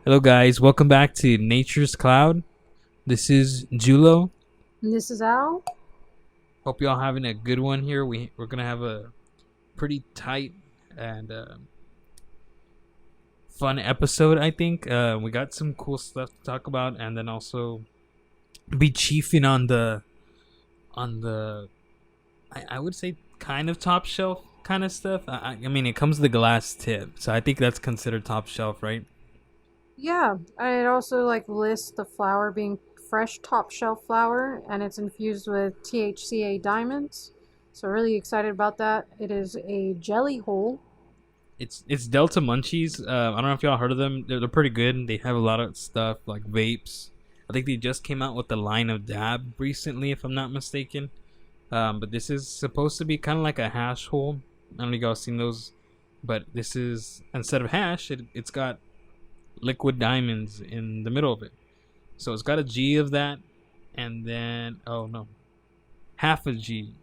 Hello, guys. Welcome back to Nature's Cloud. This is Julo. And this is Al. Hope y'all having a good one here. We're gonna have a pretty tight and fun episode. I think we got some cool stuff to talk about, and then also be chiefing on the I would say kind of top shelf kind of stuff. I mean, it comes with a glass tip, so I think that's considered top shelf, right? Yeah, I'd also list the flower being fresh top shelf flower, and it's infused with THCA diamonds. So really excited about that. It is a jelly hole. It's Delta Munchies. I don't know if y'all heard of them. They're pretty good. They have a lot of stuff like vapes. I think they just came out with the line of dab recently, if I'm not mistaken. But this is supposed to be kind of like a hash hole. I don't know if y'all seen those, but this is instead of hash, it's got liquid diamonds in the middle of it. So it's got a G of that, and then oh no, half a G,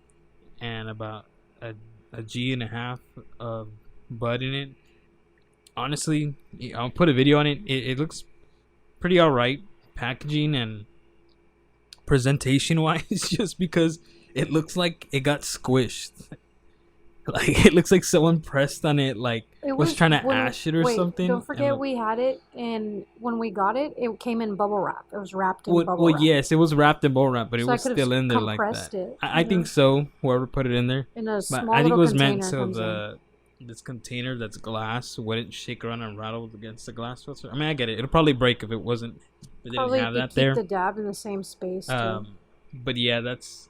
and about a G and a half of bud in it. Honestly, I'll put a video on it. It looks pretty alright, packaging and presentation wise, just because it looks like it got squished. Like it looks like someone pressed on it, like It was trying to when ash it or wait, something. don't forget we had it, and when we got it, it came in bubble wrap. It was wrapped in bubble Well, wrap. yes, it was wrapped in bubble wrap, but it So I was could still have in there like compressed that. it. I think so. Whoever put it in there, in a but small I think it little was meant container so comes in. this container that's glass wouldn't shake around and rattle against the glass filter. I mean, I get it. It'll probably break if it wasn't. If it didn't Probably have you that keep there. the dab in the same space too. But yeah, that's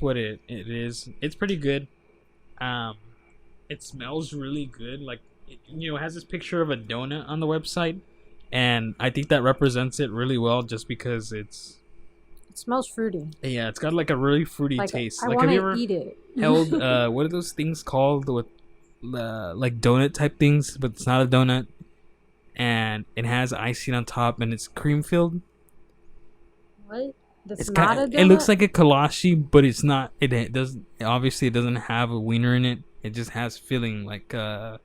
what it is. It's pretty good. Um, it smells really good. Like it has this picture of a donut on the website, and I think that represents it really well, just because it's It smells fruity. yeah, it's got like a really fruity Like taste. I Like, want have you to ever eat it. held what are those things called with like donut type things, but it's not a donut, and it has icing on top, and it's cream filled. What? That's It's not a kind. donut. It looks like a kolache, but it's not. It doesn't. Obviously, it doesn't have a wiener in it. It just has filling like eclair.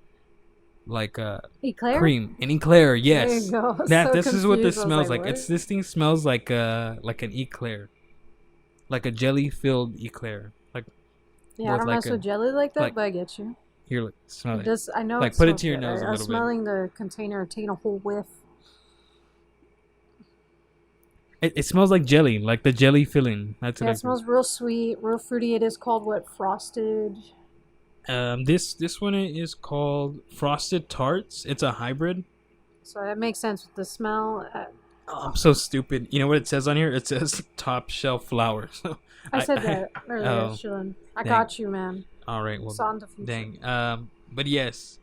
cream, an eclair. There Yes, you go. that So this is what this confused. I was smells like, like. what? It's this thing smells like an eclair, like a jelly filled eclair. Like Yeah, I with don't like mess a with jelly like that, like but I get you. here, look, smell It it. does. I know. Like it put it smells to your good. nose a I'm little bit. smelling the container, taking a whole whiff. It smells like jelly, like the jelly filling. That's what Yeah, I it smells real sweet, real fruity. It is called what? Frosted. This one is called Frosted Tarts. It's a hybrid. So that makes sense with the smell. Oh, I'm so stupid. You know what it says on here? It says top shelf flower. So I said that earlier, oh, Shilin. I dang. got you, man. All right, well, It's on the future. dang. But yes,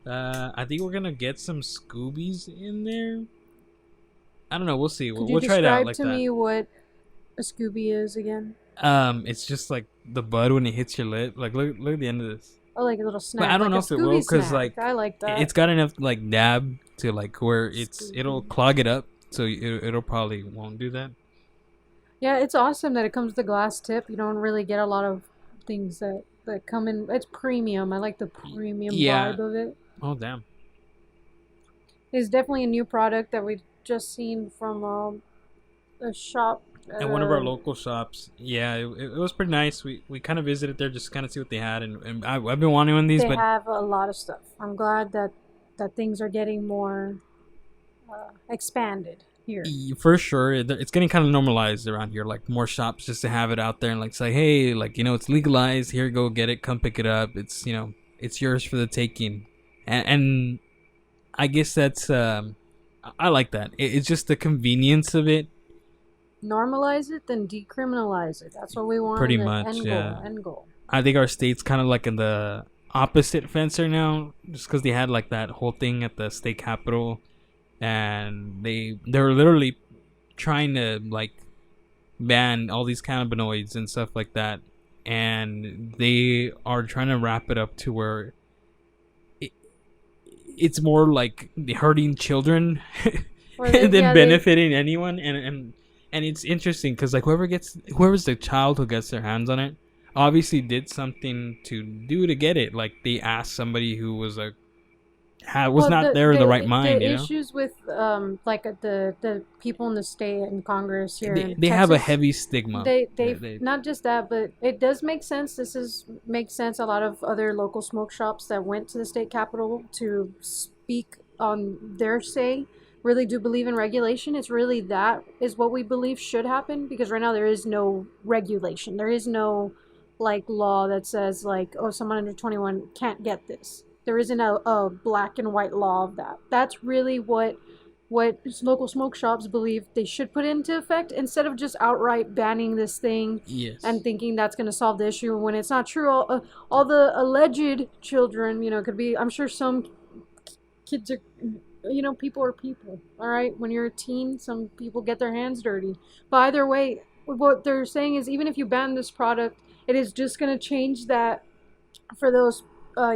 I think we're gonna get some Scoobies in there. I don't know. We'll see. Could We'll you try it out describe like to that. me what a Scooby is again? It's just like the bud when it hits your lip. Like look at the end of this. Oh, like a little snack. But I don't like know a if it will, Scooby because snack. like I like that. it's got enough like dab to like where it'll Scooby. clog it up, so it'll probably won't do that. Yeah, it's awesome that it comes with a glass tip. You don't really get a lot of things that come in. It's premium. I like the premium Yeah. vibe of it. Oh damn. It's definitely a new product that we've just seen from a shop. At one of our local shops. Yeah, it was pretty nice. We kind of visited there just to kind of see what they had, and I've been wanting one of these, They but have a lot of stuff. I'm glad that things are getting more expanded here. for sure it's getting kind of normalized around here. Like more shops just to have it out there and like say, hey, like it's legalized. Here, go get it. Come pick it up. It's it's yours for the taking, and I guess that's I like that. It's just the convenience of it. Normalize it, then decriminalize it. That's what we want. Pretty in the much, end yeah. goal. End goal. I think our state's kind of like in the opposite fence right now, just because they had like that whole thing at the state capitol, and they're literally trying to like ban all these cannabinoids and stuff like that, and they are trying to wrap it up to where it's more like hurting children than benefiting anyone, and it's interesting because like whoever's the child who gets their hands on it obviously did something to get it. Like they asked somebody who was was Well, not there in the right mind. the You know, issues with like the people in the state and Congress here in they have a Texas, heavy stigma. they not just that, but it does make sense. This is makes sense. A lot of other local smoke shops that went to the state capitol to speak on their say really do believe in regulation. It's really that is what we believe should happen, because right now there is no regulation. There is no like law that says like, oh, someone under 21 can't get this. There isn't a black and white law of that. That's really what local smoke shops believe they should put into effect, instead of just outright banning this thing and yes. thinking that's going to solve the issue when it's not true. All the alleged children, could be, I'm sure some kids are, people are people, all right? When you're a teen, some people get their hands dirty. But either way, what they're saying is, even if you ban this product, it is just going to change that for those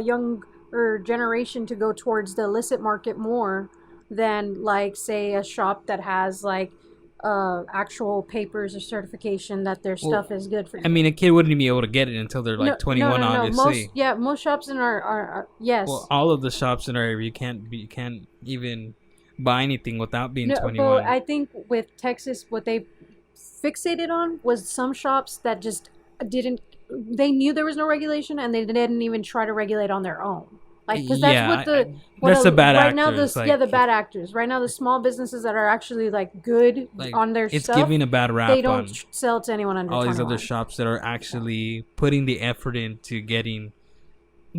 younger generation to go towards the illicit market more than, like, say, a shop that has like actual papers or certification that their Well, stuff is good for I you. mean, a kid wouldn't be able to get it until they're No, like no, 21, no, no. obviously. Most shops in our Well, yes. all of the shops in our area, you can't even buy anything without being No, but 21. I think with Texas, what they fixated on was some shops that just didn't. They knew there was no regulation, and they didn't even try to regulate on their own. Like, because that's Yeah, what that's the bad right now actors. the bad actors right now, the small businesses that are actually like good Like on their it's stuff, giving a bad they rap don't on sell to anyone under all these other 21. shops that are actually putting the effort into getting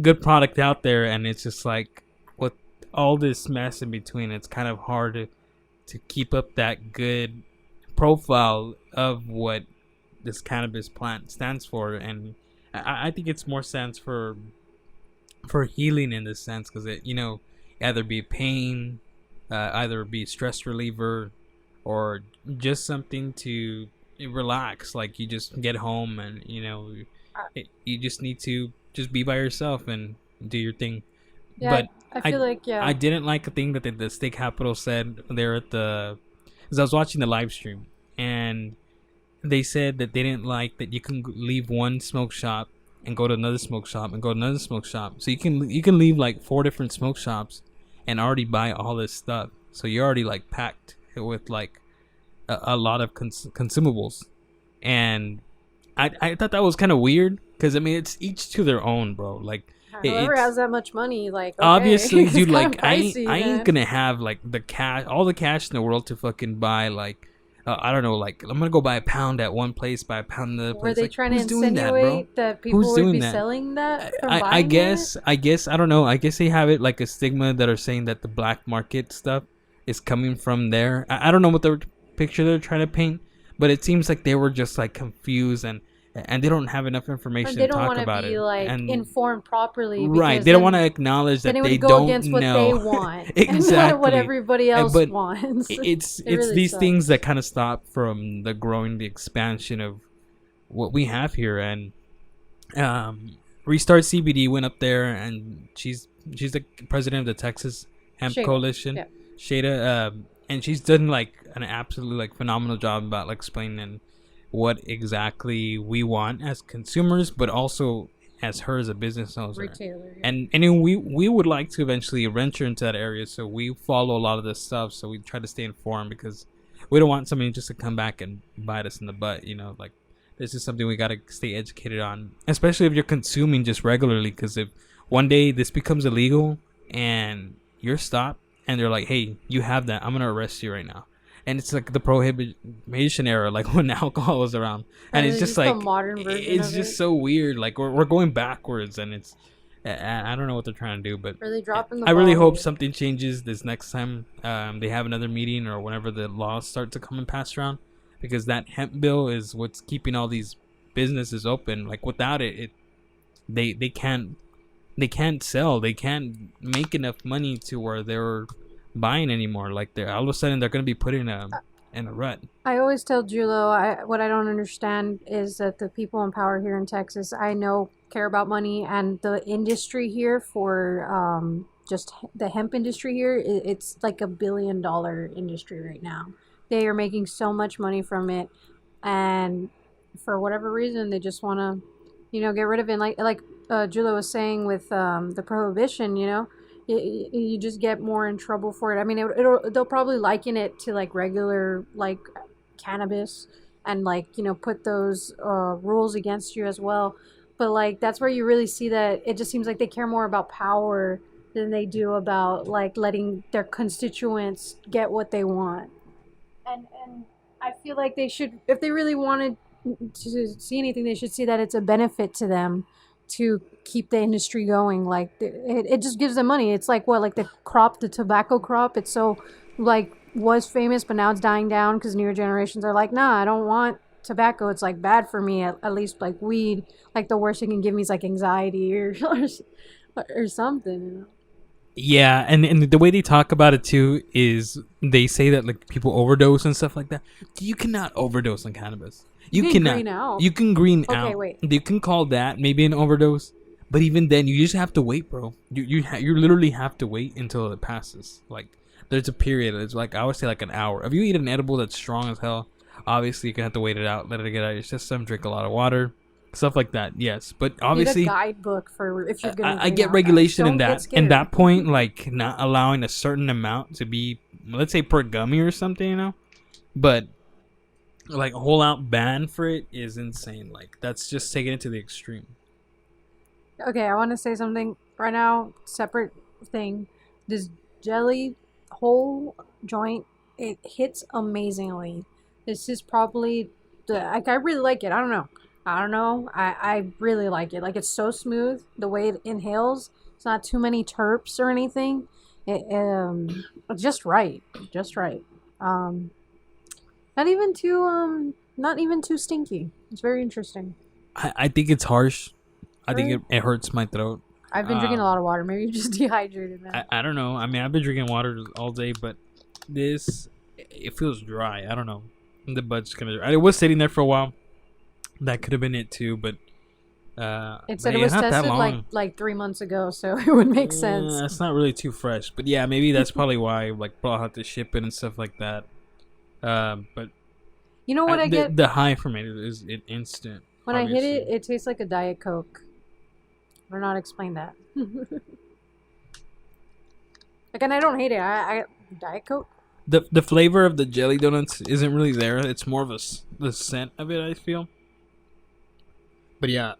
good product out there, and it's just like with all this mess in between, it's kind of hard to keep up that good profile of what this cannabis plant stands for. And I think it's more stands for healing in this sense, because it, either be pain, either be stress reliever, or just something to relax. Like you just get home and you just need to just be by yourself and do your thing. Yeah, But I I feel like, yeah. I didn't like a thing that the state capitol said there at the, because I was watching the live stream, and they said that they didn't like that you can leave one smoke shop and go to another smoke shop and go to another smoke shop. So you can leave like 4 different smoke shops and already buy all this stuff. So you're already like packed with like a lot of consumables. And I thought that was kind of weird, because I mean it's each to their own, bro. Like Whoever it's has that much money, like, okay, obviously, it's dude. kind Like of I pricey, ain't man. gonna have like the cash, all the cash in the world to fucking buy like I don't know, like I'm gonna go buy a pound at one place, buy a pound in another Were place. they Like trying to who's doing that, bro? insinuate that people Who's would doing be that? selling that from I buying it? guess I don't know. I guess they have it like a stigma that are saying that the black market stuff is coming from there. I don't know what the picture they're trying to paint, but it seems like they were just like confused, and they don't have enough And information they to don't talk want to about be it. like And informed properly, right, because they don't want then to acknowledge then that it they would go don't against what they know. want and not what Exactly. everybody else But wants. it's It it's really these things that sucks. kind of stop from the expansion of what we have here. And Restart CBD went up there, and she's the president of the Texas Hemp Shada. Coalition, Yeah. Shada, and she's done like an absolutely like phenomenal job about like explaining what exactly we want as consumers, but also as her as a business owner. Retailer. Yeah. And we would like to eventually venture into that area, so we follow a lot of this stuff. So we try to stay informed, because we don't want somebody just to come back and bite us in the butt. Like this is something we got to stay educated on, especially if you're consuming just regularly. Because if one day this becomes illegal and you're stopped and they're like, hey, you have that, I'm gonna arrest you right now. And it's like the prohibition era, like when alcohol was around, and it's just the like modern version it's of just it. so weird. Like we're going backwards, and it's I don't know what they're trying to do, but Really dropping the I really ball hope here. something changes this next time they have another meeting, or whenever the laws start to come and pass around, because that hemp bill is what's keeping all these businesses open. Like without it, they can't sell, they can't make enough money to where they're buying anymore. Like they're all of a sudden they're gonna be put in a rut. I always tell Julo, what I don't understand is that the people in power here in Texas, I know, care about money, and the industry here for just the hemp industry here, it's like $1 billion industry right now. They are making so much money from it, and for whatever reason, they just want to, get rid of it. Like Julo was saying with the prohibition, You just get more in trouble for it. I mean, they'll probably liken it to like regular like cannabis, and like put those rules against you as well. But like that's where you really see that it just seems like they care more about power than they do about like letting their constituents get what they want. And I feel like they should, if they really wanted to see anything, they should see that it's a benefit to them to keep the industry going. Like it just gives them money. It's like what, like the tobacco crop. It's so like was famous, but now it's dying down because newer generations are like, nah, I don't want tobacco. It's like bad for me. At least like weed, like the worst it can give me is like anxiety or something. Yeah, and the way they talk about it too is they say that like people overdose and stuff like that. You cannot overdose on cannabis. You You can cannot. green out. You can green Okay, out. wait. You can call that maybe an overdose, but even then, you just have to wait, bro. You literally have to wait until it passes. Like there's a period. It's like I would say like an hour. If you eat an edible that's strong as hell, obviously you're gonna have to wait it out, let it get out of your system, drink a lot of water, stuff like that. Yes, but You need a obviously guidebook for if you're gonna. I green get out. regulation Don't in get that scared. point, like not allowing a certain amount to be, let's say per gummy or something, But like a whole out ban for it is insane. Like that's just taking it to the extreme. Okay, I want to say something right now. Separate thing. This jelly whole joint, it hits amazingly. This is probably like I really like it. I don't know. I really like it. Like it's so smooth. The way it inhales. It's not too many terps or anything. Just right. Just right. Um, not even too stinky. It's very interesting. I think it's harsh. I think Right? it hurts my throat. I've been drinking a Um, lot of water. Maybe you're just dehydrated, man. I don't know. I mean, I've been drinking water all day, but this it feels dry. I don't know. The bud's kind of dry. It was sitting there for a while. That could have been it too, but It said it yeah, was not that tested long. like 3 months ago, so it would make sense. It's not really too fresh, but yeah, maybe that's probably why like brought out to ship it and stuff like that. But You know what I get the high from it is instant. when I hit it? Obviously. It tastes like a Diet Coke. I don't know how to explain that. Like, and I don't hate it. I Diet Coke. The flavor of the jelly donuts isn't really there. It's more of the scent of it, I feel. But yeah,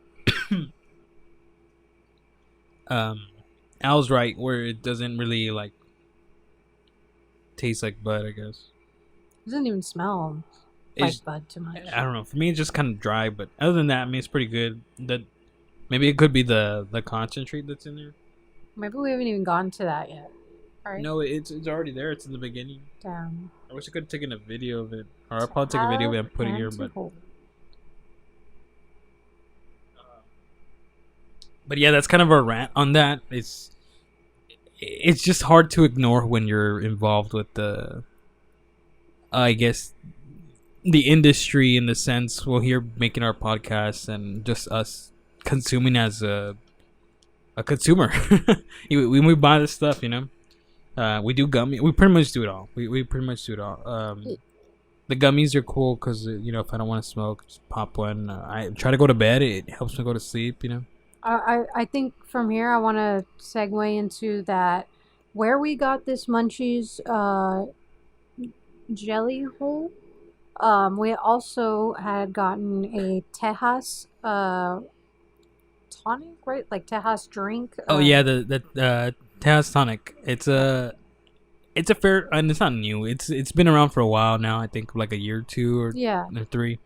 Al's right where it doesn't really like taste like bud. I guess It doesn't even smell like it's, bud too much. I don't know. For me, it's just kind of dry. But other than that, I mean, it's pretty good. That maybe it could be the concentrate that's in there. Maybe we haven't even gotten to that yet. All right. No, it's already there. It's in the beginning. Damn. I wish I could have taken a video of it, or I'll probably take a video of it and put it here. But yeah, that's kind of a rant on that. It's just hard to ignore when you're involved with the, I guess, the industry in the sense. Well, here making our podcast and just us consuming as a consumer. we buy this stuff, we do gummy. We pretty much do it all. We pretty much do it all. The gummies are cool because if I don't want to smoke, just pop one. I try to go to bed. It helps me go to sleep. I think from here I want to segue into that where we got this Munchies jelly hole. We also had gotten a Tejas tonic, right? Like Tejas drink. Oh yeah, the Tejas tonic. It's a fair, and it's not new. It's been around for a while now. I think like a year or two or Yeah, three.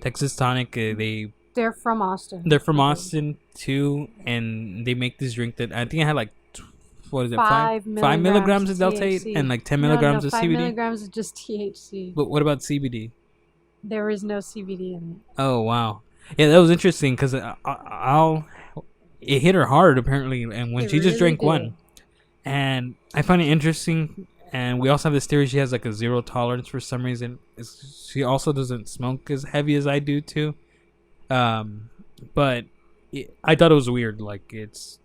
Texas tonic. they're from Austin. They're from Austin too, and they make this drink that I think I had like what is it, 5 milligrams of deltate THC. and like 10 No, milligrams of 5 CBD. milligrams is just THC. But what about CBD? There is no CBD in Oh wow, yeah, that was interesting because it hit her hard apparently, and when it. she just really drank did. one, and I find it interesting. And we also have this theory she has like a zero tolerance for some reason. She also doesn't smoke as heavy as I do too. But I thought it was weird. Like it's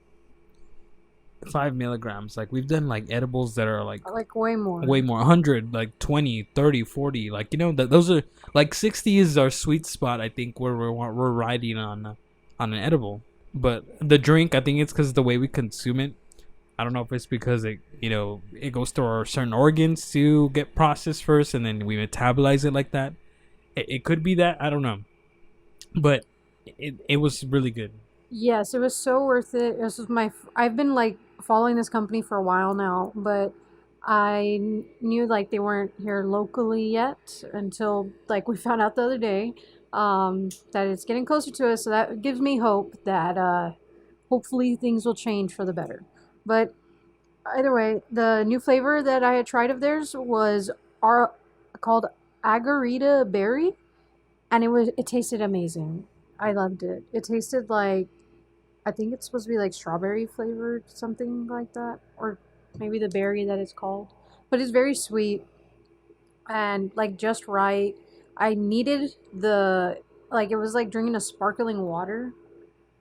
5 milligrams. Like we've done like edibles that are like way more. 100, like 20, 30, 40. Like that those are like 60 is our sweet spot. I think where we're riding on an edible. But the drink, I think it's because the way we consume it. I don't know if it's because it goes through our certain organs to get processed first, and then we metabolize it like that. It could be that, I don't know, but it was really good. Yes, it was so worth it. This was I've been like following this company for a while now, but knew like they weren't here locally yet until like we found out the other day that it's getting closer to us. So that gives me hope that hopefully things will change for the better. But either way, the new flavor that I had tried of theirs was our called Agarita Berry, and it tasted amazing. I loved it. It tasted like I think it's supposed to be like strawberry flavored, something like that, or maybe the berry that it's called. But it's very sweet and like just right. I needed the like it was like drinking a sparkling water.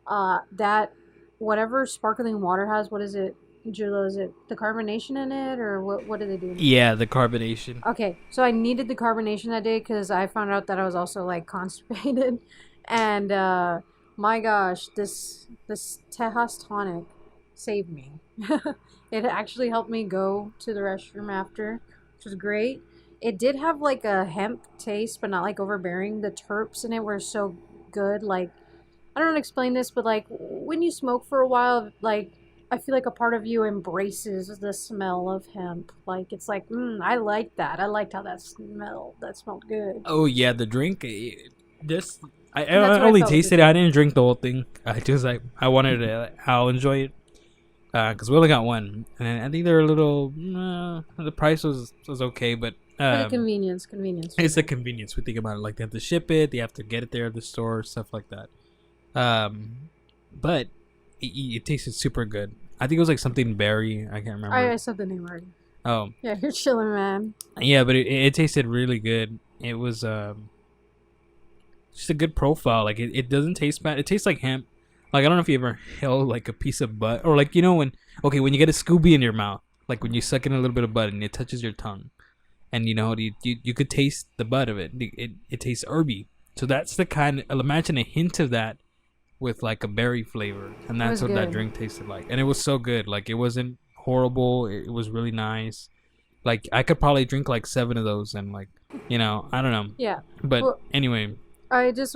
That whatever sparkling water has, what is it, Julo? Is it the carbonation in it, or what do they do? Yeah, the carbonation. Okay, so I needed the carbonation that day because I found out that I was also like constipated, and my gosh, this Tejas tonic saved me. It actually helped me go to the restroom after, which was great. It did have like a hemp taste, but not like overbearing. The terps in it were so good. Like I don't know how to explain this, but like when you smoke for a while, like I feel like a part of you embraces the smell of hemp. Like it's like, I like that. I liked how that smelled. That smelled good, Oh yeah, the drink. Just and that's I what I only felt with this tasted it. I drink. didn't drink the whole thing. I just like I wanted to. I'll enjoy it because we only got one, and I think they're a little. The price was okay, but For the convenience for it's a sure. convenience. We think about it like they have to ship it, they have to get it there at the store, stuff like that. But it tasted super good. I think it was like something berry. I can't remember. I said the name already. Oh Yeah, you're chilling, man. yeah, but it tasted really good. It was just a good profile. Like it doesn't taste bad. It tastes like hemp. Like I don't know if you ever held like a piece of butt or like when you get a Scooby in your mouth, like when you suck in a little bit of butt and it touches your tongue, and you could taste the butt of it. It tastes herby. So that's the kind. Imagine a hint of that with like a berry flavor, and It that's was what that good. drink tasted like. And it was so good. Like it wasn't horrible. It was really nice. Like I could probably drink like 7 of those, and like I don't know. Yeah. But Well, anyway, I just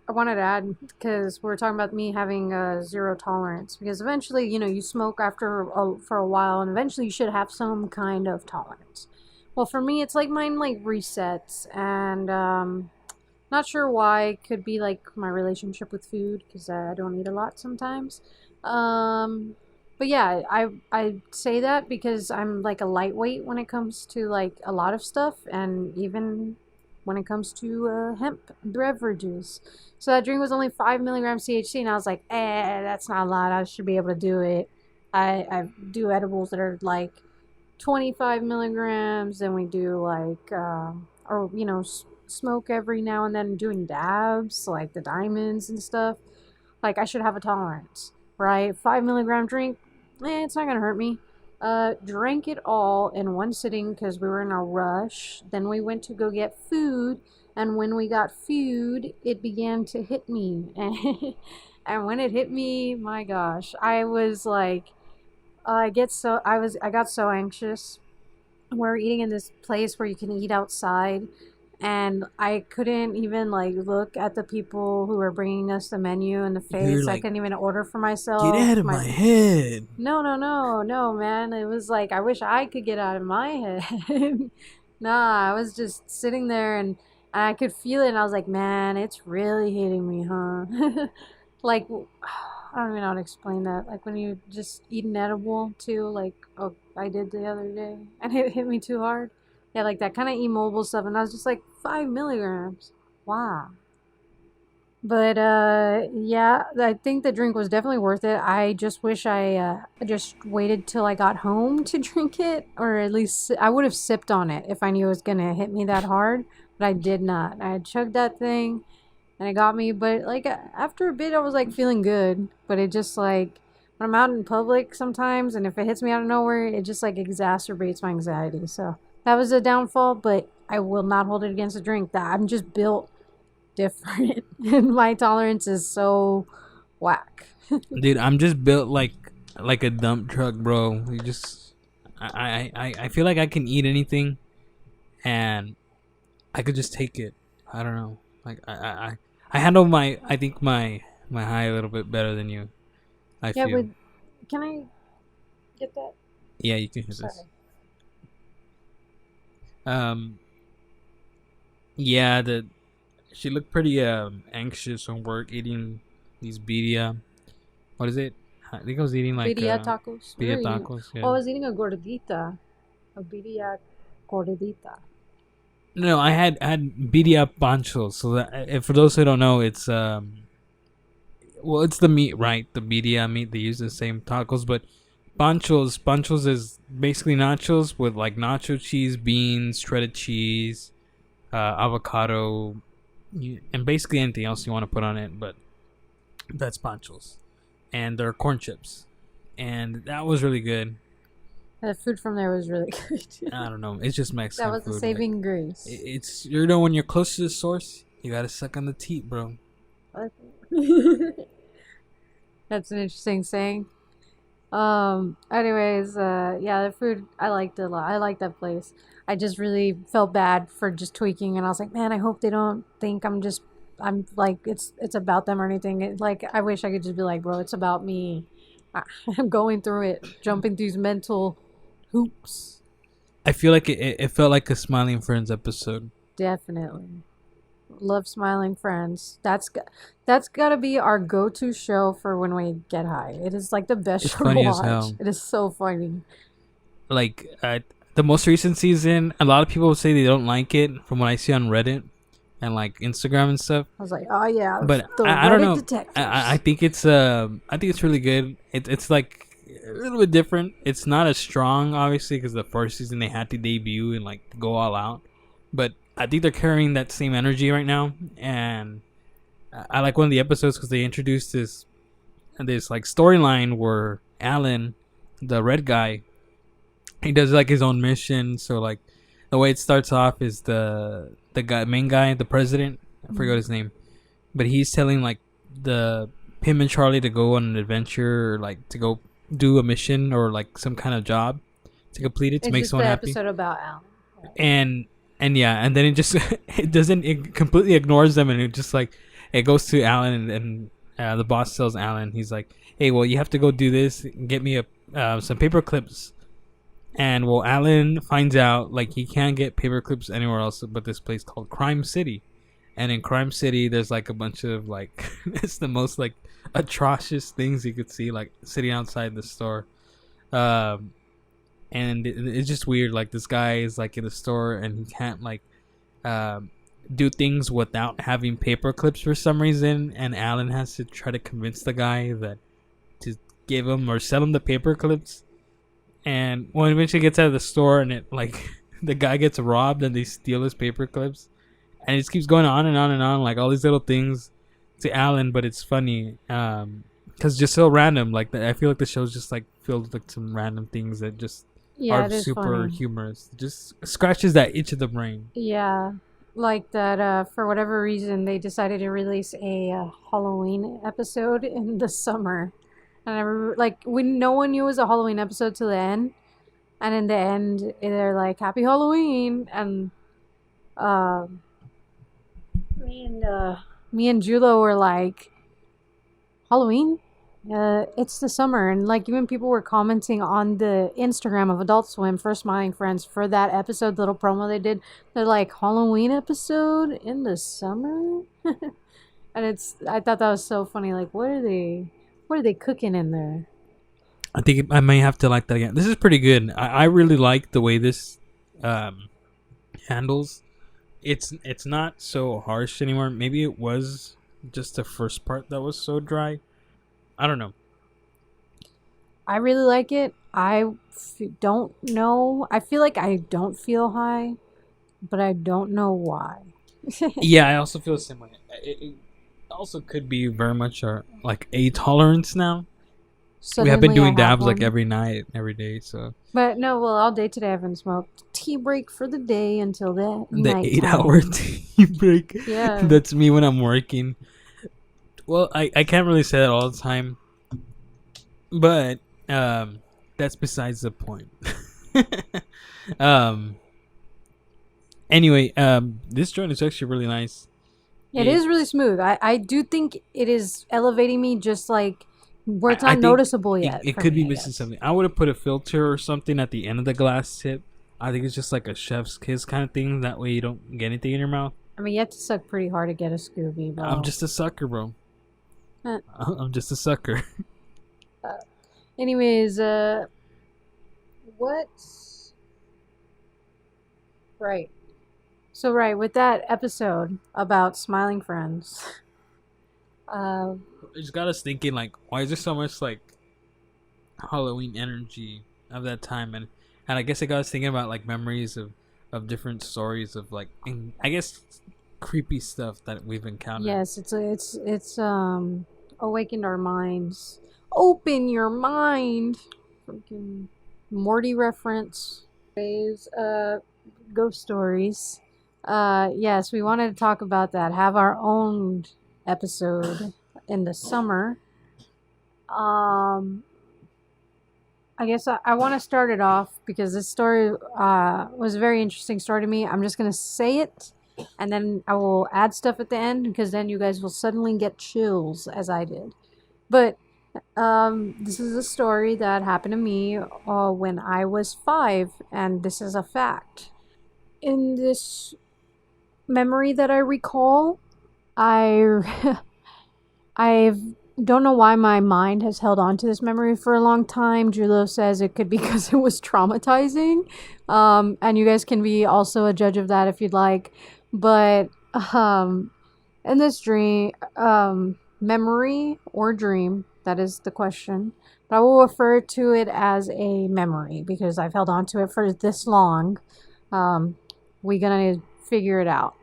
I wanted to add because we're talking about me having zero tolerance because eventually you smoke for a while and eventually you should have some kind of tolerance. Well, for me it's like mine like resets and not sure why. It could be like my relationship with food because I don't eat a lot sometimes. Um, but yeah, I say that because I'm like a lightweight when it comes to like a lot of stuff, and even when it comes to hemp beverages. So that drink was only 5 milligrams THC, and I was like, that's not a lot. I should be able to do it. I do edibles that are like 25 milligrams, and we do like or smoke every now and then doing dabs like the diamonds and stuff. Like I should have a tolerance, right? 5 milligram drink, it's not gonna hurt me. Drank it all in one sitting because we were in a rush. Then we went to go get food, and when we got food it began to hit me. And when it hit me, my gosh, I was like, I got so anxious. We're eating in this place where you can eat outside, and I couldn't even like look at the people who were bringing us the menu in the you're face. I like, couldn't even order for get out myself. of my head. No, no, no, no, man. It was like I wish I could get out of my head. Nah, I was just sitting there and I could feel it, and I was like, man, it's really hitting me, huh? Like, I don't even know how to explain that. Like when you just eat an edible too, like I did the other day, and it hit me too hard. Yeah, like that kind of immobile stuff, and I was just like 5 milligrams. Wow. But yeah, I think the drink was definitely worth it. I just wish I just waited till I got home to drink it, or at least I would have sipped on it if I knew it was gonna hit me that hard. But I did not. I chugged that thing, and it got me. But like after a bit, I was like feeling good. But it just like when I'm out in public sometimes, and if it hits me out of nowhere, it just like exacerbates my anxiety. So that was a downfall. But I will not hold it against the drink. That I'm just built different and my tolerance is so whack. Dude, I'm just built like like a dump truck, bro. You just, I feel like I can eat anything, and I could just take it. I don't know. Like I handle my, I think my high a little bit better than you. I Yeah, feel. but can I get that? Yeah, you can hear Sorry. this. Um, yeah, the she looked pretty anxious on work eating these birria. What is it? I think I was eating like Birria tacos. birria tacos. Oh, Yeah. I was eating a gordita. A birria gordita. No, I had birria panchos. So that, for those who don't know, it's well, it's the meat, right? The birria meat. They use the same tacos, but panchos is basically nachos with like nacho cheese, beans, shredded cheese, avocado, and basically anything else you want to put on it. But that's panchos, and they're corn chips, and that was really good. The food from there was really good. I don't know, it's just That Mexican was the food. saving grace. It's you know when you're close to the source, you gotta suck on the teat, bro. That's an interesting saying. Anyways, yeah, the food, I liked it a lot. I like that place. I just really felt bad for just tweaking, and I was like, man, I hope they don't think I'm like, it's about them or anything. Like, I wish I could just be like, bro, it's about me. I'm going through it, jumping through these mental hoops. I feel like it felt like a Smiling Friends episode. Definitely. Love Smiling Friends. That's gotta be our go-to show for when we get high. It is like the best It's show to funny as watch. hell. It is so funny. Like the most recent season, a lot of people say they don't like it from what I see on Reddit and like Instagram and stuff. I was like, oh yeah, But the I don't Reddit know. detectives. I think it's really good. It's like a little bit different. It's not as strong, obviously, because the first season they had to debut and like go all out. But I think they're carrying that same energy right now, and I like one of the episodes because they introduced this like storyline where Alan, the red guy, he does like his own mission. So like the way it starts off is the main guy, the president. I forgot his name, but he's telling like the him and Charlie to go on an adventure or like to go do a mission or like some kind of job to complete it to It's make just someone the happy. episode about Alan. And yeah, and then it just it completely ignores them, and it just like it goes to Alan, and the boss tells Alan, he's like, hey, well, you have to go do this and get me some paper clips. And well, Alan finds out like he can't get paper clips anywhere else but this place called Crime City. And in Crime City there's like a bunch of like it's the most like atrocious things you could see, like sitting outside the store. um and it's just weird. Like this guy is like in the store and he can't like um, do things without having paper clips for some reason, and Alan has to try to convince the guy that to give him or sell him the paper clips. And when he eventually gets out of the store and it like the guy gets robbed and they steal his paper clips, and it just keeps going on and on and on, like all these little things to Alan. But it's funny because just so random. Like I feel like the show's just like filled with like some random things that just Yeah, are it is super funny. humorous. Just scratches that itch of the brain. Yeah, like that. For whatever reason, they decided to release a Halloween episode in the summer, and I remember, like, when no one knew it was a Halloween episode till the end, and in the end, they're like, "Happy Halloween," and um, me and Julo were like, "Halloween." It's the summer, and like even people were commenting on the Instagram of Adult Swim for Smiling Friends for that episode, the little promo they did. They're like, Halloween episode in the summer, and I thought that was so funny. Like, what are they cooking in there? I think I may have to like that again. This is pretty good. I really like the way this handles. It's not so harsh anymore. Maybe it was just the first part that was so dry. I don't know. I really like it. Don't know. I feel like I don't feel high, but I don't know why. Yeah, I also feel the same way. It also could be very much our like a tolerance now. We have been Suddenly I doing have dabs like one. every night, every day. So But no, well, all day today I haven't smoked. Tea break for the day until the the night 8 hour time. tea break. Yeah. That's me when I'm working. Well, I can't really say that all the time, but Um, that's besides the point. um. Anyway, this joint is actually really nice. It is really It's smooth. I do think it is elevating me just like where it's I not think noticeable yet it for could me, be I missing guess. something. I would have put a filter or something at the end of the glass tip. I think it's just like a chef's kiss kind of thing. That way you don't get anything in your mouth. I mean, you have to suck pretty hard to get a Scooby, I'm bro. just a sucker, bro. Uh, I'm just a sucker. anyways, what? Right. So, right, with that episode about smiling friends, uh, It just got us thinking, like, why is there so much like Halloween energy of that time? And I guess it got us thinking about like memories of different stories of like, I guess creepy stuff that we've encountered. yes, it's awakened our minds. Open your mind. Freaking Morty reference. Today's ghost stories. Yes, we wanted to talk about that. Have our own episode in the summer. Um, I guess I want to start it off because this story was a very interesting story to me. I'm just gonna say it, and then I will add stuff at the end because then you guys will suddenly get chills as I did. But this is a story that happened to me when I was 5, and this is a fact. In this memory that I recall, I I don't know why my mind has held on to this memory for a long time. Julo says it could be because it was traumatizing, and you guys can be also a judge of that if you'd like. But um, in this dream, memory or dream, that is the question. But I will refer to it as a memory because I've held on to it for this long. Um, we're gonna figure it out.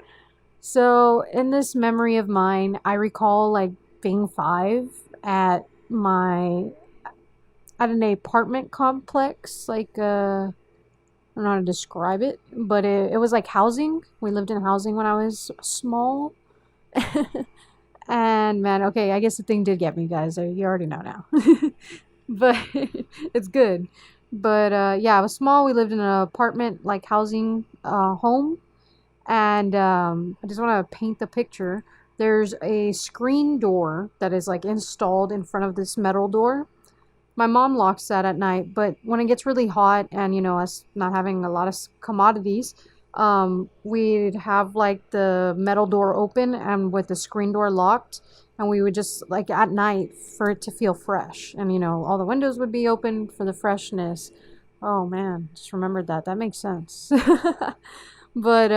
So, in this memory of mine, I recall like being 5 at my at an apartment complex. Like, I don't know how to describe it, but it was like housing. We lived in housing when I was small. And man, okay, I guess the thing did get me, guys. You already know now. But it's good. But yeah, I was small. We lived in an apartment, like housing home. And I just want to paint the picture. There's a screen door that is like installed in front of this metal door. My mom locks that at night, but when it gets really hot and us not having a lot of commodities, we'd have like the metal door open and with the screen door locked, and we would just like at night for it to feel fresh, and all the windows would be open for the freshness. Oh man, just remembered that. That makes sense. But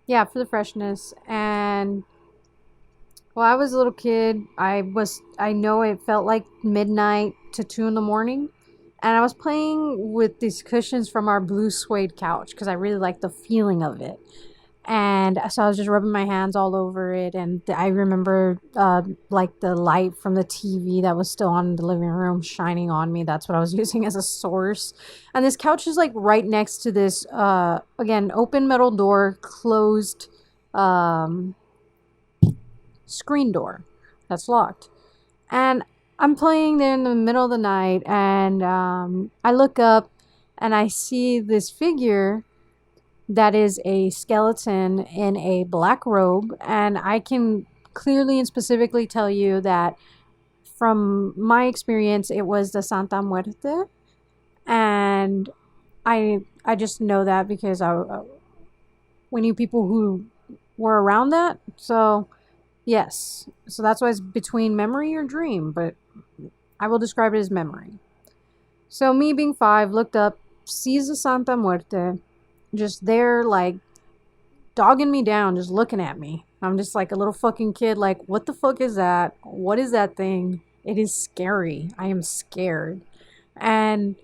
yeah, for the freshness. And well, I was a little kid. I know it felt like midnight to 2 in the morning. And I was playing with these cushions from our blue suede couch because I really liked the feeling of it. And so I was just rubbing my hands all over it. And I remember like the light from the TV that was still on in the living room shining on me. That's what I was using as a source. And this couch is like right next to this, again, open metal door, closed um, screen door that's locked. And I'm playing there in the middle of the night, and I look up and I see this figure that is a skeleton in a black robe. And I can clearly and specifically tell you that from my experience, it was the Santa Muerte. And I just know that because we knew people who were around that. So yes. So that's why it's between memory or dream, but I will describe it as memory. So me being 5, looked up, sees the Santa Muerte, just there, like dogging me down, just looking at me. I'm just like a little fucking kid, like, what the fuck is that? What is that thing? It is scary. I am scared. And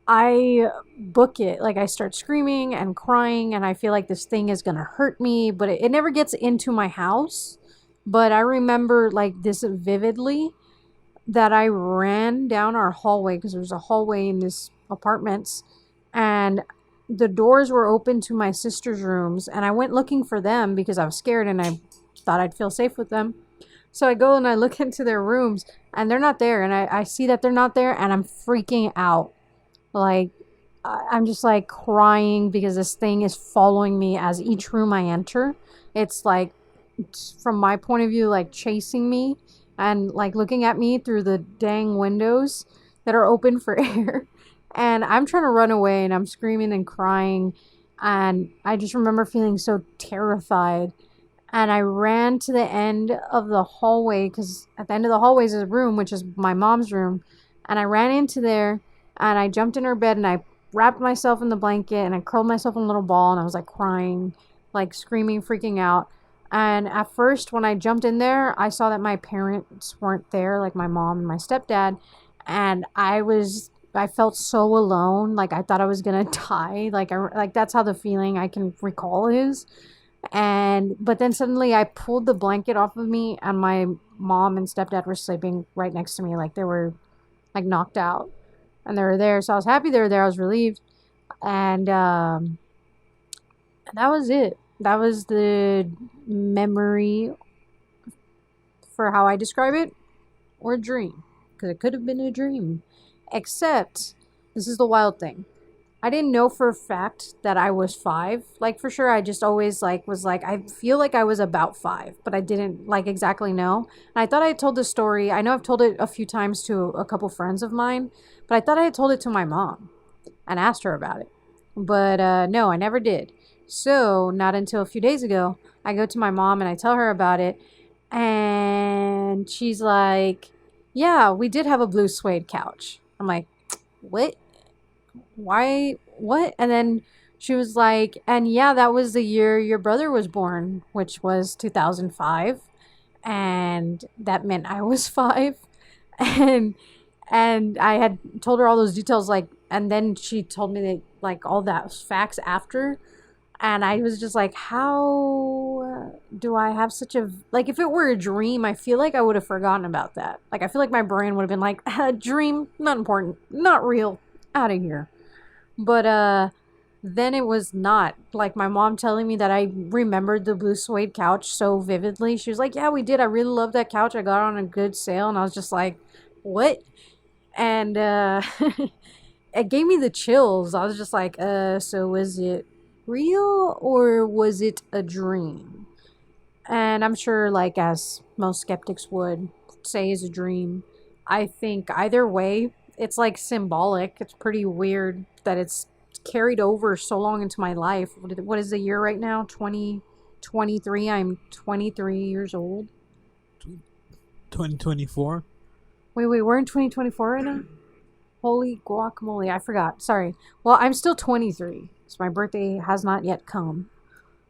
I book it. Like, I start screaming and crying, and I feel like this thing is gonna hurt me, but it never gets into my house. But I remember, like, this vividly that I ran down our hallway because there's a hallway in this apartments, and the doors were open to my sister's rooms, and I went looking for them because I was scared and I thought I'd feel safe with them. So I go and I look into their rooms and they're not there. And I see that they're not there and I'm freaking out. Like, I'm just like crying because this thing is following me as each room I enter. It's like, from my point of view, like chasing me and like looking at me through the dang windows that are open for air. And I'm trying to run away and I'm screaming and crying. And I just remember feeling so terrified. And I ran to the end of the hallway because at the end of the hallway is a room, which is my mom's room. And I ran into there and I jumped in her bed and I wrapped myself in the blanket and I curled myself in a little ball and I was like crying, like screaming, freaking out. And at first, when I jumped in there, I saw that my parents weren't there, like my mom and my stepdad. And I felt so alone. Like I thought I was gonna die. Like that's how the feeling I can recall is. But then suddenly I pulled the blanket off of me and my mom and stepdad were sleeping right next to me. Like they were like knocked out and they were there. So I was happy they were there. I was relieved. And, that was it. That was the memory for how I describe it, or a dream, because it could have been a dream. Except, this is the wild thing. I didn't know for a fact that I was 5. Like for sure, I just always like was like I feel like I was about 5, but I didn't like exactly know. And I thought I had told this story. I know I've told it a few times to a couple friends of mine, but I thought I had told it to my mom and asked her about it. But no, I never did. So, not until a few days ago, I go to my mom and I tell her about it. And she's like, yeah, we did have a blue suede couch. I'm like, what? Why? What? And then she was like, and yeah, that was the year your brother was born, which was 2005. And that meant I was 5. And I had told her all those details, like, and then she told me that like all that facts after, and I was just like, how do I have such a like? If it were a dream, I feel like I would have forgotten about that. Like I feel like my brain would have been like, a dream, not important, not real, out of here. But then it was not. Like my mom telling me that I remembered the blue suede couch so vividly. She was like, yeah, we did. I really love that couch. I got it on a good sale, and I was just like, what? And it gave me the chills. I was just like, so was it real or was it a dream? And I'm sure, like, as most skeptics would say, is a dream. I think either way, it's like symbolic. It's pretty weird that it's carried over so long into my life. What is the year right now? 2023. I'm 23 years old. 2024. Wait, we're in 2024 right now? Holy guacamole, I forgot. Sorry. Well, I'm still 23, so my birthday has not yet come.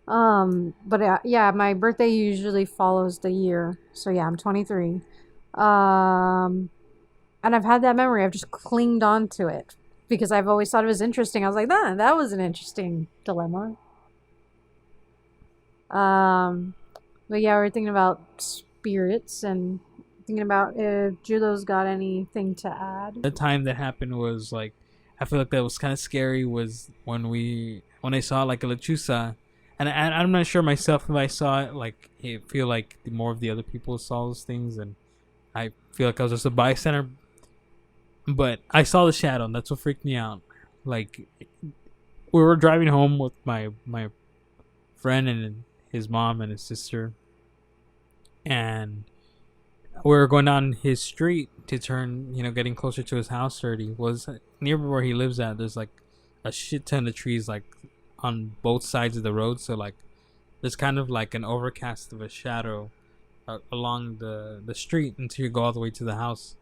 But yeah, my birthday usually follows the year. So yeah, I'm 23. Um, and I've had that memory. I've just clinged on to it because I've always thought it was interesting. I was like, that was an interesting dilemma. Um, but yeah, we're thinking about spirits and thinking about if Julo's got anything to add. The time that happened was like, I feel like that was kind of scary. Was when I saw like a lechuza, and I'm not sure myself if I saw it. Like I feel like more of the other people saw those things, and I feel like I was just a bystander. But I saw the shadow, and that's what freaked me out. Like we were driving home with my friend and his mom and his sister, and we were going down his street to turn, getting closer to his house. Already was near where he lives at. There's like a shit ton of trees, like on both sides of the road. So like, there's kind of like an overcast of a shadow along the street until you go all the way to the house.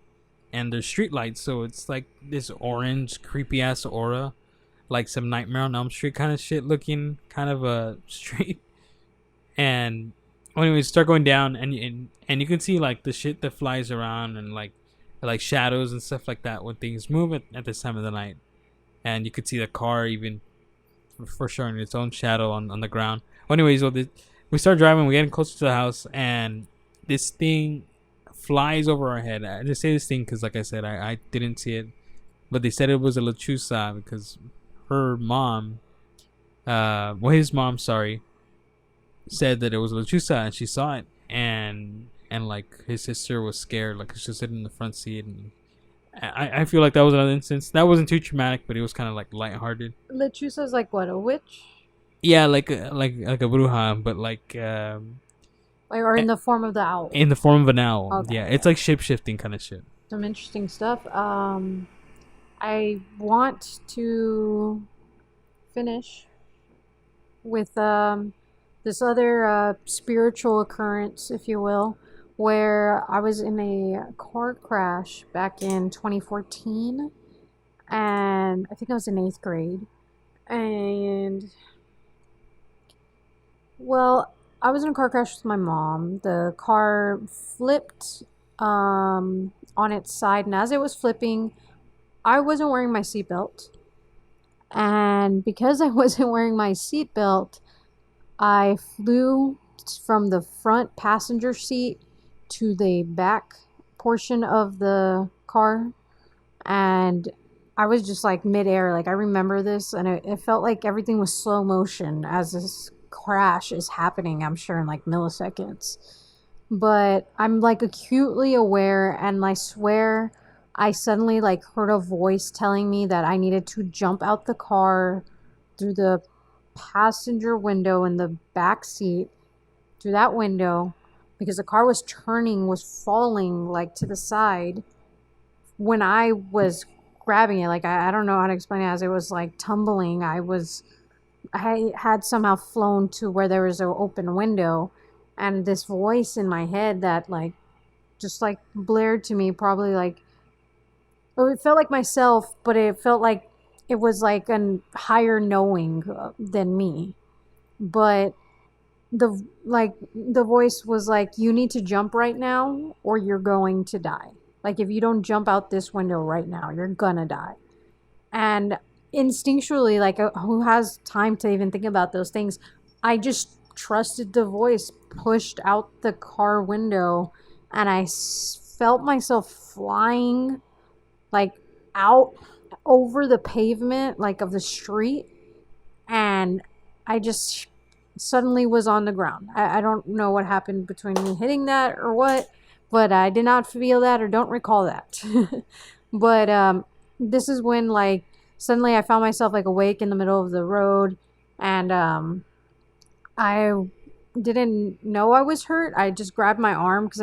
And there's street lights, so it's like this orange, creepy ass aura, like some Nightmare on Elm Street kind of shit looking kind of a street. And when we start going down, and you can see like the shit that flies around and like shadows and stuff like that when things move at this time of the night. And you could see the car even for showing its own shadow on the ground. Well, anyways, we start driving, we're getting closer to the house, and this thing flies over our head. I just say this thing because, like I said, I didn't see it, but they said it was a lechuza because her mom, his mom, sorry, said that it was a lechuza and she saw it, and and like his sister was scared, like she was sitting in the front seat, and I feel like that was another instance that wasn't too traumatic, but it was kind of like lighthearted. Lechusa's like what, a witch? Yeah, like a bruja, but like Like, or in the form of the owl? in the form of an owl. Okay, Yeah, okay. it's like shape shifting kind of shit. Some interesting stuff. I want to finish with this other spiritual occurrence, if you will, where I was in a car crash back in 2014, and I think I was in eighth grade. And, well, I was in a car crash with my mom. The car flipped on its side, and as it was flipping, I wasn't wearing my seatbelt. And because I wasn't wearing my seatbelt, I flew from the front passenger seat to the back portion of the car. And I was just like midair. Like, I remember this, and it felt like everything was slow motion as this crash is happening, I'm sure, in like milliseconds. But I'm like acutely aware, and I swear I suddenly like heard a voice telling me that I needed to jump out the car through the passenger window in the back seat, through that window, because the car was turning, was falling like to the side when I was grabbing it. Like, I don't know how to explain it. As it was like tumbling, I had somehow flown to where there was an open window, and this voice in my head that like just like blared to me, probably like, oh, it felt like myself, but it felt like it was like a higher knowing than me. But the voice was like, you need to jump right now or you're going to die. Like, if you don't jump out this window right now, you're gonna die. And instinctually, like, who has time to even think about those things? I just trusted the voice, pushed out the car window, and felt myself flying like out over the pavement, like of the street. And I just suddenly was on the ground. I don't know what happened between me hitting that or what, but I did not feel that or don't recall that. But this is when like suddenly I found myself like awake in the middle of the road, and I didn't know I was hurt. I just grabbed my arm because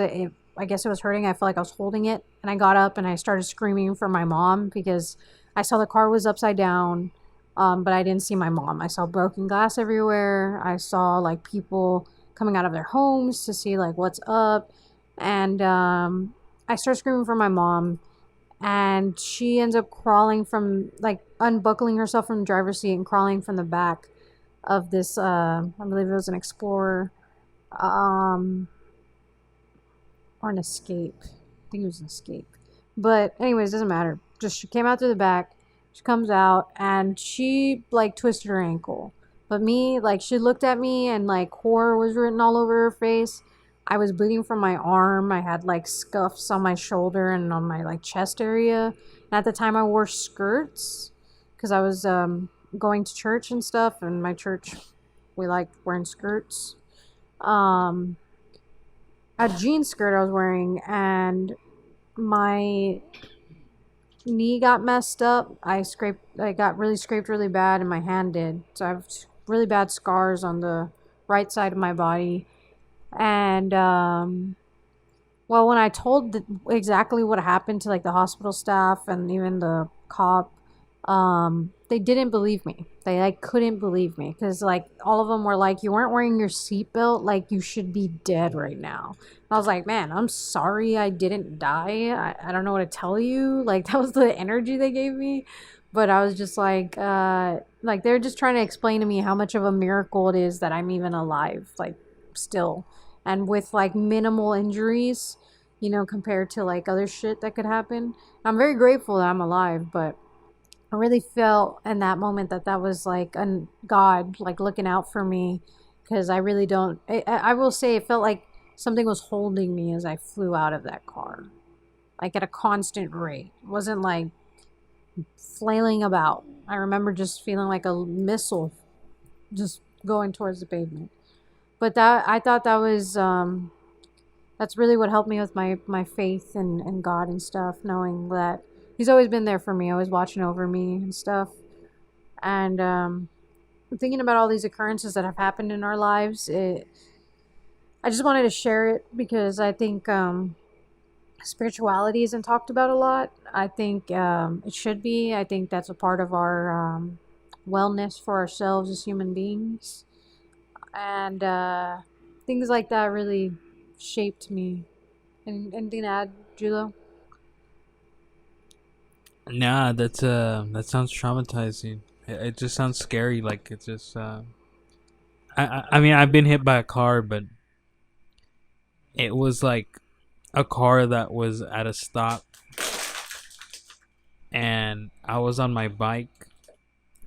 I guess it was hurting. I felt like I was holding it, and I got up and I started screaming for my mom because I saw the car was upside down, but I didn't see my mom. I saw broken glass everywhere. I saw like people coming out of their homes to see like what's up, and I started screaming for my mom, and she ends up crawling from like unbuckling herself from the driver's seat and crawling from the back of this I believe it was an Explorer, um or an Escape. I think it was an Escape. But anyways, doesn't matter. Just she came out through the back. She comes out and she like twisted her ankle. But me, like, she looked at me and like horror was written all over her face. I was bleeding from my arm. I had like scuffs on my shoulder and on my like chest area. And at the time I wore skirts because I was going to church and stuff, and my church, we like wearing skirts. Um a jean skirt I was wearing, and my knee got messed up. I got really scraped really bad, and my hand did. So I have really bad scars on the right side of my body. And well, when I told exactly what happened to like the hospital staff and even the cop, they didn't believe me. They like couldn't believe me because like all of them were like, "You weren't wearing your seatbelt. Like, you should be dead right now." And I was like, "Man, I'm sorry, I didn't die. I don't know what to tell you." Like, that was the energy they gave me. But I was just like they're just trying to explain to me how much of a miracle it is that I'm even alive, like, still, and with like minimal injuries, compared to like other shit that could happen. I'm very grateful that I'm alive, but I really felt in that moment that that was like a God like looking out for me, because I really don't. I will say it felt like something was holding me as I flew out of that car, like at a constant rate. It wasn't like flailing about. I remember just feeling like a missile just going towards the pavement. But that I thought that was That's really what helped me with my faith in God and stuff, knowing that He's always been there for me, always watching over me and stuff. And thinking about all these occurrences that have happened in our lives, I just wanted to share it because I think spirituality isn't talked about a lot. I think it should be. I think that's a part of our wellness for ourselves as human beings. And things like that really shaped me. And anything to add, Julo? Nah, that sounds traumatizing. It just sounds scary. Like it just. I mean, I've been hit by a car, but it was like a car that was at a stop, and I was on my bike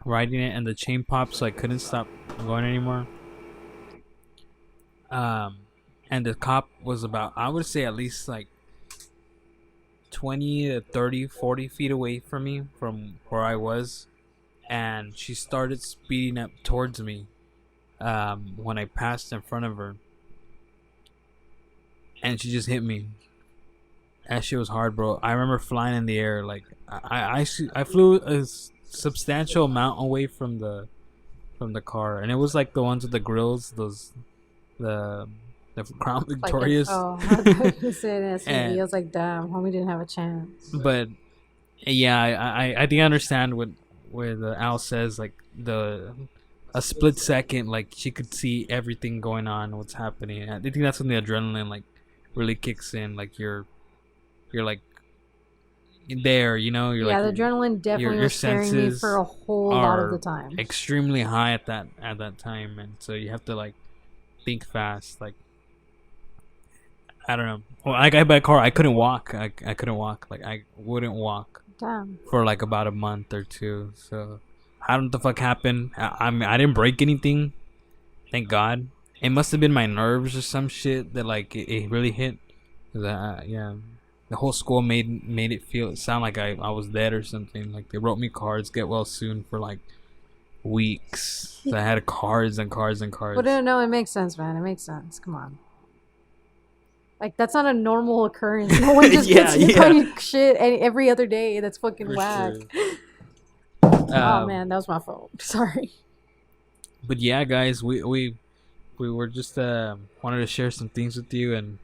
riding it, and the chain popped, so I couldn't stop going anymore. Um, and the cop was about, I would say, at least like 20 to 30, 40 feet away from me, from where I was, and she started speeding up towards me. When I passed in front of her, and she just hit me. That shit was hard, bro. I remember flying in the air. Like I flew a substantial amount away from the car, and it was like the ones with the grills, those the the Crown Like if Victorias. I thought you said SUV. I And was like, damn, homie didn't have a chance. but yeah, I think I understand what where the Al says, like the a split second, like she could see everything going on, what's happening. I think that's when the adrenaline like really kicks in. Like you're like there, you know. You're Yeah, like the adrenaline definitely your was scaring me senses for a whole lot of the are time. extremely high at that time, and so you have to like think fast. Like I don't know. Well, I got hit by a car. I couldn't walk. I couldn't walk. Like I wouldn't walk Damn. for like about a month or two. So I don't know what the fuck happened. I mean, I didn't break anything. Thank God. It must have been my nerves or some shit that like it really hit. 'Cause yeah, the whole school made it feel sound like I was dead or something. Like they wrote me cards, get well soon, for like weeks. So I had cards and cards and But cards. no, it makes sense, man. It makes sense. Come on. Like, that's not a normal occurrence. No one just Yeah, gets hit yeah. by shit every other day. That's fucking For whack. sure. Oh, man, that was my fault. Sorry. But yeah, guys, we were just wanted to share some things with you, and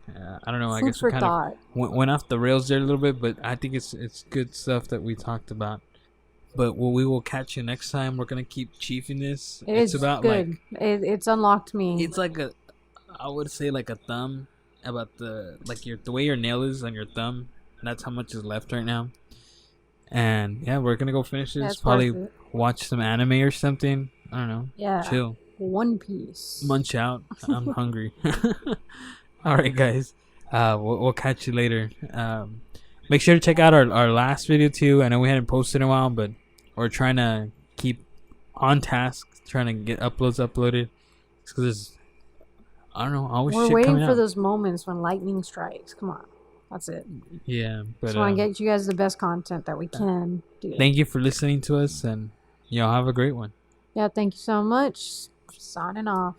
I don't know. I Food guess we for kind of thought. went off the rails there a little bit, but I think it's good stuff that we talked about. But we will catch you next time. We're gonna keep chiefing this. It It's is about good. like It's unlocked me. it's like a, I would say like a thumb, about the like your the way your nail is on your thumb. And that's how much is left right now. And yeah, we're gonna go finish Yeah, this. it's Probably worth it. watch some anime or something. I don't know. Yeah. Chill. One Piece. Munch out. I'm hungry. All right, guys. We'll catch you later. Make sure to check out our last video too. I know we hadn't posted in a while, but we're trying to keep on task, trying to get uploads uploaded. Because there's, I don't know, always We're shit waiting coming for out. those moments when lightning strikes. Come on. That's it. Yeah, but Just want to get you guys the best content that we can do. thank you for listening to us, and y'all have a great one. Yeah, thank you so much. Signing off.